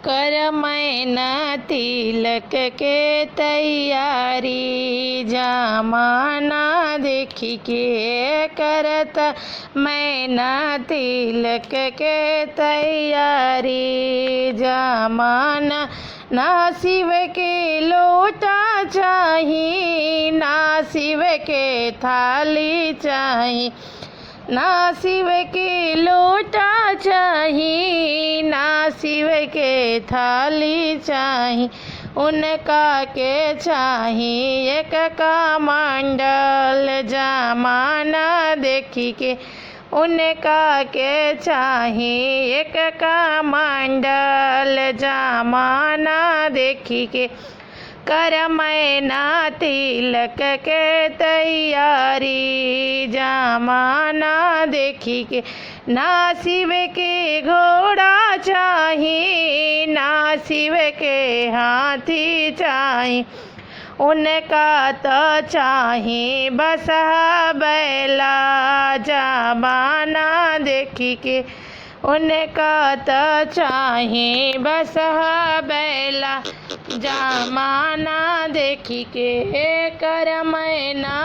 कर मैना तिलक के तैयारी, जमाना देखी के करत मैना तिलक के तैयारी। जमाना ना शिव के लोटा चाही, ना शिव के थाली चाही, ना शिव के लोटा चाही, ना शिव के थाली चाही। उनका के चाही एक कमंडल, जमाना देखी के उनका के चाही एक कमंडल। जमाना देखी के कर मैना तिलक के तैयारी। जमाना देखी के ना शिव के घोड़ा चाही, ना शिव के हाथी चाही, उनका तो चाही बसहा बैला। जमाना देखी के उनका तो चाही बसहा बैला। जमाना देखी के कर मैना